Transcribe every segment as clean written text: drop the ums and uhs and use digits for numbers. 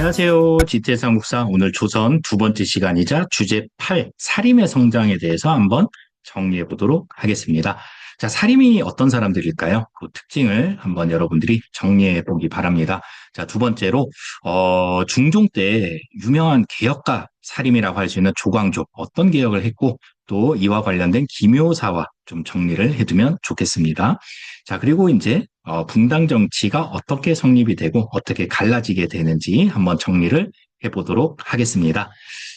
안녕하세요. 지태상 국사 오늘 조선 두 번째 시간이자 주제 8, 사림의 성장에 대해서 한번 정리해 보도록 하겠습니다. 자, 사림이 어떤 사람들일까요? 그 특징을 한번 여러분들이 정리해 보기 바랍니다. 자, 두 번째로, 중종 때 유명한 개혁가 사림이라고 할 수 있는 조광조, 어떤 개혁을 했고, 또 이와 관련된 기묘사와 좀 정리를 해두면 좋겠습니다. 자, 그리고 이제 분당 정치가 어떻게 성립이 되고 어떻게 갈라지게 되는지 한번 정리를 해보도록 하겠습니다.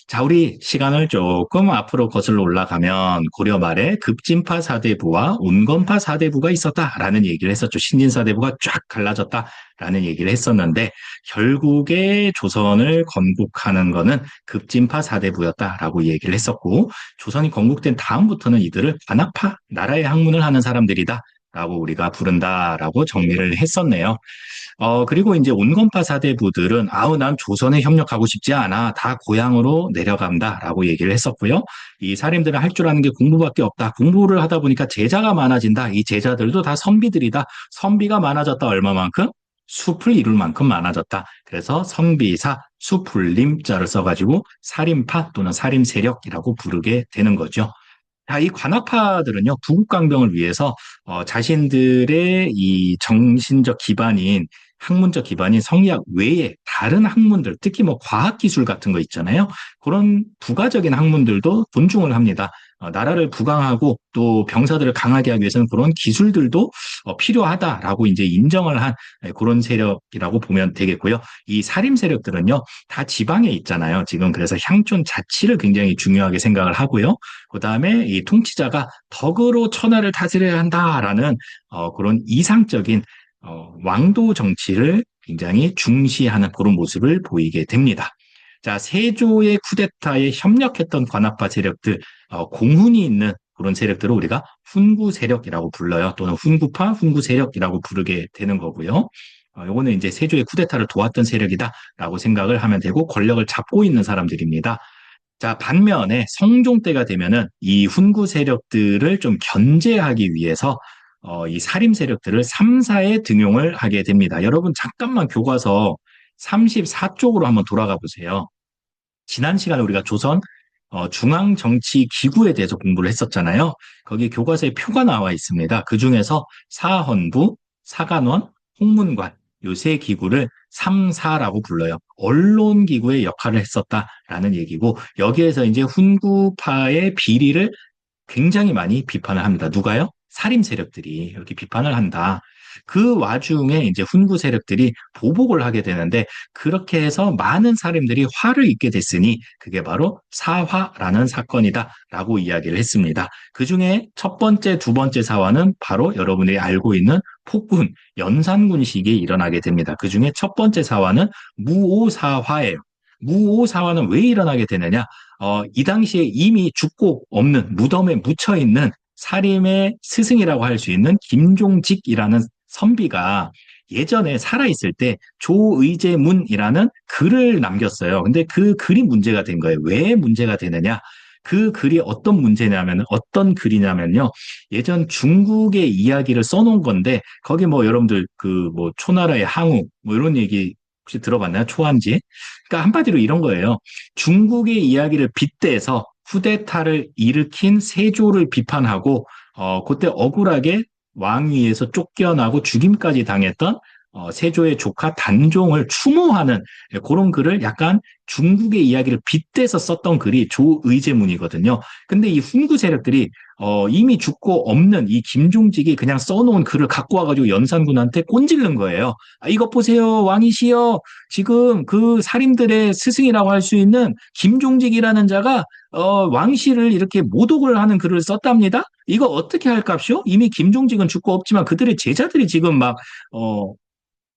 자, 우리 시간을 조금 앞으로 거슬러 올라가면 고려 말에 급진파 사대부와 온건파 사대부가 있었다라는 얘기를 했었죠. 신진사대부가 쫙 갈라졌다라는 얘기를 했었는데 결국에 조선을 건국하는 거는 급진파 사대부였다라고 얘기를 했었고 조선이 건국된 다음부터는 이들을 관악파, 나라의 학문을 하는 사람들이다. 라고 우리가 부른다라고 정리를 했었네요. 그리고 이제 온건파 사대부들은 아우 난 조선에 협력하고 싶지 않아. 다 고향으로 내려간다라고 얘기를 했었고요. 이 사람들은 할 줄 아는 게 공부밖에 없다. 공부를 하다 보니까 제자가 많아진다. 이 제자들도 다 선비들이다. 선비가 많아졌다. 얼마만큼? 숲을 이룰 만큼 많아졌다. 그래서 선비사, 수풀림자를 써가지고 사림파 또는 사림세력이라고 부르게 되는 거죠. 자, 이 관학파들은요, 부국강병을 위해서 자신들의 이 정신적 기반인 학문적 기반인 성리학 외에 다른 학문들, 특히 뭐 과학기술 같은 거 있잖아요. 그런 부가적인 학문들도 존중을 합니다. 나라를 부강하고 또 병사들을 강하게 하기 위해서는 그런 기술들도 필요하다라고 이제 인정을 한 그런 세력이라고 보면 되겠고요. 이 사림 세력들은요, 다 지방에 있잖아요. 지금 그래서 향촌 자치를 굉장히 중요하게 생각을 하고요. 그 다음에 이 통치자가 덕으로 천하를 다스려야 한다라는 그런 이상적인 왕도 정치를 굉장히 중시하는 그런 모습을 보이게 됩니다. 자, 세조의 쿠데타에 협력했던 관아파 세력들, 공훈이 있는 그런 세력들을 우리가 훈구 세력이라고 불러요. 또는 훈구파, 훈구 세력이라고 부르게 되는 거고요. 요거는 이제 세조의 쿠데타를 도왔던 세력이다라고 생각을 하면 되고 권력을 잡고 있는 사람들입니다. 자, 반면에 성종 때가 되면은 이 훈구 세력들을 좀 견제하기 위해서 이 사림 세력들을 3사에 등용을 하게 됩니다. 여러분 잠깐만 교과서 34쪽으로 한번 돌아가 보세요. 지난 시간에 우리가 조선 중앙정치기구에 대해서 공부를 했었잖아요. 거기 교과서에 표가 나와 있습니다. 그중에서 사헌부, 사간원, 홍문관 요 세 기구를 3사라고 불러요. 언론기구의 역할을 했었다라는 얘기고 여기에서 이제 훈구파의 비리를 굉장히 많이 비판을 합니다. 누가요? 살림 세력들이 이렇게 비판을 한다. 그 와중에 이제 훈구 세력들이 보복을 하게 되는데 그렇게 해서 많은 사람들이 화를 입게 됐으니 그게 바로 사화라는 사건이다라고 이야기를 했습니다. 그중에 첫 번째, 두 번째 사화는 바로 여러분들이 알고 있는 폭군, 연산군 시기에 일어나게 됩니다. 그중에 첫 번째 사화는 무오사화예요. 무오사화는 왜 일어나게 되느냐? 이 당시에 이미 죽고 없는 무덤에 묻혀 있는 사림의 스승이라고 할 수 있는 김종직이라는 선비가 예전에 살아있을 때 조의제문이라는 글을 남겼어요. 근데 그 글이 문제가 된 거예요. 왜 문제가 되느냐? 그 글이 어떤 문제냐면, 어떤 글이냐면요. 예전 중국의 이야기를 써놓은 건데, 거기 뭐 여러분들 그 뭐 초나라의 항우, 뭐 이런 얘기 혹시 들어봤나요? 초한지? 그러니까 한마디로 이런 거예요. 중국의 이야기를 빗대서 쿠데타를 일으킨 세조를 비판하고 그때 억울하게 왕위에서 쫓겨나고 죽임까지 당했던 세조의 조카 단종을 추모하는 그런 글을 약간 중국의 이야기를 빗대서 썼던 글이 조의제문이거든요. 근데 이 훈구 세력들이 이미 죽고 없는 이 김종직이 그냥 써놓은 글을 갖고 와가지고 연산군한테 꼰질른 거예요. 아, 이것 보세요, 왕이시여. 지금 그 살인들의 스승이라고 할 수 있는 김종직이라는 자가 왕실을 이렇게 모독을 하는 글을 썼답니다. 이거 어떻게 할 값이요? 이미 김종직은 죽고 없지만 그들의 제자들이 지금 막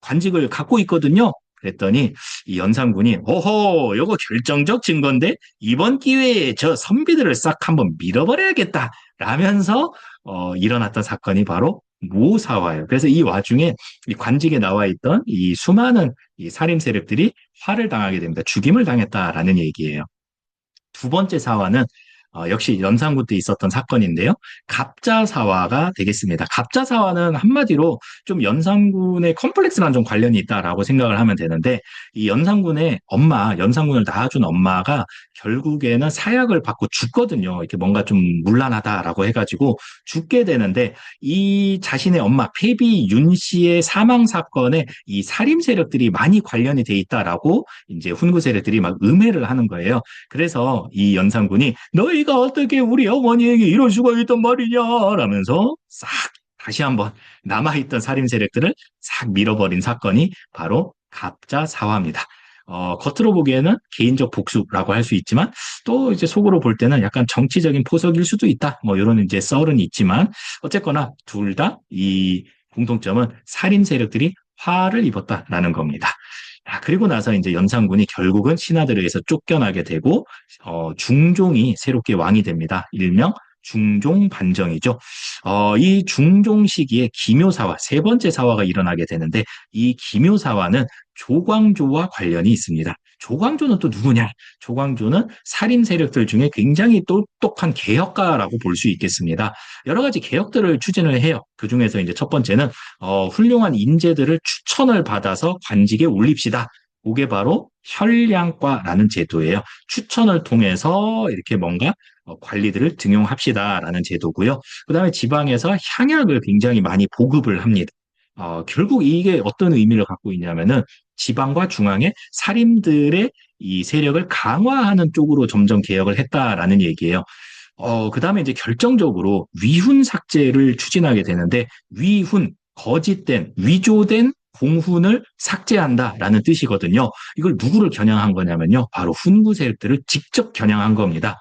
관직을 갖고 있거든요. 그랬더니 이 연산군이 오호 요거 결정적 증거인데 이번 기회에 저 선비들을 싹 한번 밀어버려야겠다 라면서 일어났던 사건이 바로 무오사화예요. 그래서 이 와중에 이 관직에 나와 있던 이 수많은 이 살림 세력들이 화를 당하게 됩니다. 죽임을 당했다라는 얘기예요. 두 번째 사화는 역시 연산군 때 있었던 사건인데요. 갑자사화가 되겠습니다. 갑자사화는 한마디로 좀 연산군의 컴플렉스랑 좀 관련이 있다라고 생각을 하면 되는데, 이 연산군의 엄마, 연산군을 낳아준 엄마가 결국에는 사약을 받고 죽거든요. 이렇게 뭔가 좀 문란하다라고 해가지고 죽게 되는데, 이 자신의 엄마 폐비 윤 씨의 사망 사건에 이 살림 세력들이 많이 관련이 돼 있다라고 이제 훈구 세력들이 막 음해를 하는 거예요. 그래서 이 연산군이 너희가 어떻게 우리 어머니에게 이럴 수가 있단 말이냐 라면서 싹 다시 한번 남아있던 살림 세력들을 싹 밀어버린 사건이 바로 갑자사화입니다. 겉으로 보기에는 개인적 복수라고 할 수 있지만 또 이제 속으로 볼 때는 약간 정치적인 포석일 수도 있다. 뭐 이런 이제 썰은 있지만 어쨌거나 둘 다 이 공통점은 살인 세력들이 화를 입었다라는 겁니다. 그리고 나서 이제 연산군이 결국은 신하들에 의해서 쫓겨나게 되고, 중종이 새롭게 왕이 됩니다. 일명 중종 반정이죠. 이 중종 시기에 기묘사화, 세 번째 사화가 일어나게 되는데, 이 기묘사화는 조광조와 관련이 있습니다. 조광조는 또 누구냐? 조광조는 살인 세력들 중에 굉장히 똑똑한 개혁가라고 볼 수 있겠습니다. 여러 가지 개혁들을 추진을 해요. 그 중에서 이제 첫 번째는 훌륭한 인재들을 추천을 받아서 관직에 올립시다. 그게 바로 혈량과라는 제도예요. 추천을 통해서 이렇게 뭔가 관리들을 등용합시다라는 제도고요. 그다음에 지방에서 향약을 굉장히 많이 보급을 합니다. 결국 이게 어떤 의미를 갖고 있냐면은 지방과 중앙의 살인들의 이 세력을 강화하는 쪽으로 점점 개혁을 했다라는 얘기예요. 그 다음에 이제 결정적으로 위훈 삭제를 추진하게 되는데, 위훈, 거짓된, 위조된 공훈을 삭제한다라는 뜻이거든요. 이걸 누구를 겨냥한 거냐면요. 바로 훈구 세력들을 직접 겨냥한 겁니다.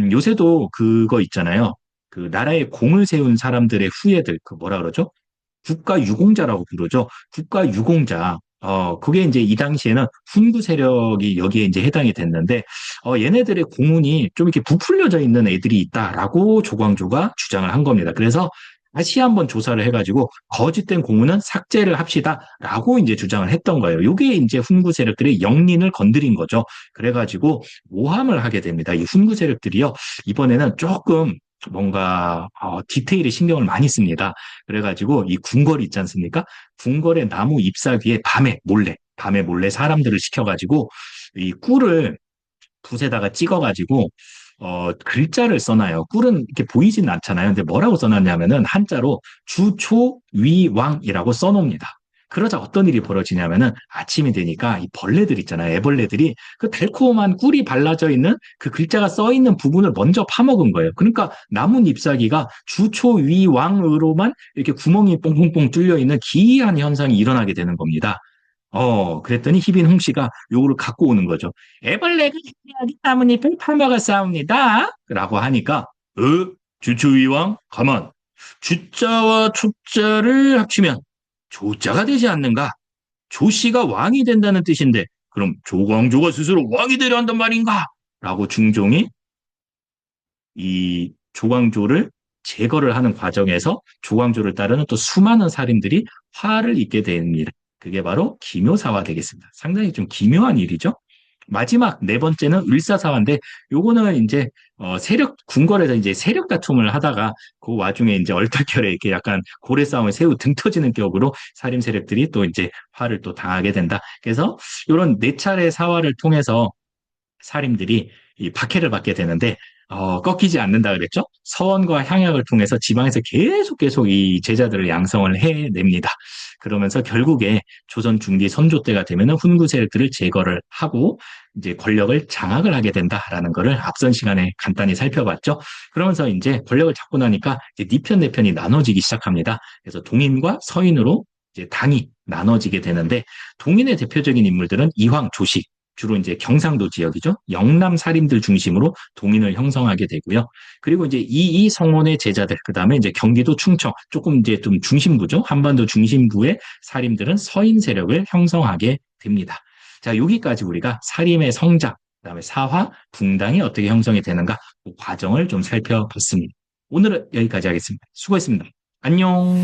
요새도 그거 있잖아요. 그 나라에 공을 세운 사람들의 후예들, 그 뭐라 그러죠? 국가유공자라고 부르죠. 국가유공자. 그게 이제 이 당시에는 훈구 세력이 여기에 이제 해당이 됐는데, 얘네들의 공운이 좀 이렇게 부풀려져 있는 애들이 있다라고 조광조가 주장을 한 겁니다. 그래서 다시 한번 조사를 해가지고 거짓된 공운은 삭제를 합시다라고 이제 주장을 했던 거예요. 이게 이제 훈구 세력들의 영린을 건드린 거죠. 그래가지고 모함을 하게 됩니다. 이 훈구 세력들이요. 이번에는 조금 뭔가 디테일에 신경을 많이 씁니다. 그래가지고 이 궁궐 있지 않습니까? 궁궐의 나무 잎사귀에 밤에 몰래 사람들을 시켜가지고 이 꿀을 붓에다가 찍어가지고 글자를 써놔요. 꿀은 이렇게 보이진 않잖아요. 근데 뭐라고 써놨냐면은 한자로 주초위왕이라고 써놓습니다. 그러자 어떤 일이 벌어지냐면은 아침이 되니까 이 벌레들 있잖아요. 애벌레들이 그 달콤한 꿀이 발라져 있는 그 글자가 써 있는 부분을 먼저 파먹은 거예요. 그러니까 나뭇 잎사귀가 주초위왕으로만 이렇게 구멍이 뽕뽕뽕 뚫려 있는 기이한 현상이 일어나게 되는 겁니다. 그랬더니 희빈 홍씨가 요거를 갖고 오는 거죠. 애벌레가 여기 나뭇잎을 파먹었사옵니다. 라고 하니까, 주추위왕, 가만. 주자와 초자를 합치면 조자가 되지 않는가? 조씨가 왕이 된다는 뜻인데, 그럼 조광조가 스스로 왕이 되려 한단 말인가? 라고 중종이 이 조광조를 제거를 하는 과정에서 조광조를 따르는 또 수많은 살인들이 화를 입게 됩니다. 그게 바로 기묘사화 되겠습니다. 상당히 좀 기묘한 일이죠. 마지막 네 번째는 을사사화인데, 요거는 이제 세력 궁궐에서 이제 세력 다툼을 하다가 그 와중에 이제 얼떨결에 이렇게 약간 고래 싸움에 새우 등 터지는 격으로 살림 세력들이 또 이제 화를 또 당하게 된다. 그래서 이런 네 차례 사화를 통해서 살인들이 이 박해를 받게 되는데, 꺾이지 않는다 그랬죠? 서원과 향약을 통해서 지방에서 계속 이 제자들을 양성을 해냅니다. 그러면서 결국에 조선 중기 선조 때가 되면은 훈구 세력들을 제거를 하고 이제 권력을 장악을 하게 된다라는 거를 앞선 시간에 간단히 살펴봤죠. 그러면서 이제 권력을 잡고 나니까 이제 네 편, 내 편이 나눠지기 시작합니다. 그래서 동인과 서인으로 이제 당이 나눠지게 되는데, 동인의 대표적인 인물들은 이황, 조식, 주로 이제 경상도 지역이죠. 영남 살인들 중심으로 동인을 형성하게 되고요. 그리고 이제 이이 성원의 제자들, 그 다음에 이제 경기도 충청, 조금 이제 좀 중심부죠. 한반도 중심부의 살인들은 서인 세력을 형성하게 됩니다. 자, 여기까지 우리가 살인의 성장, 그다음에 사화, 붕당이 어떻게 형성이 되는가 그 과정을 좀 살펴봤습니다. 오늘은 여기까지 하겠습니다. 수고했습니다. 안녕.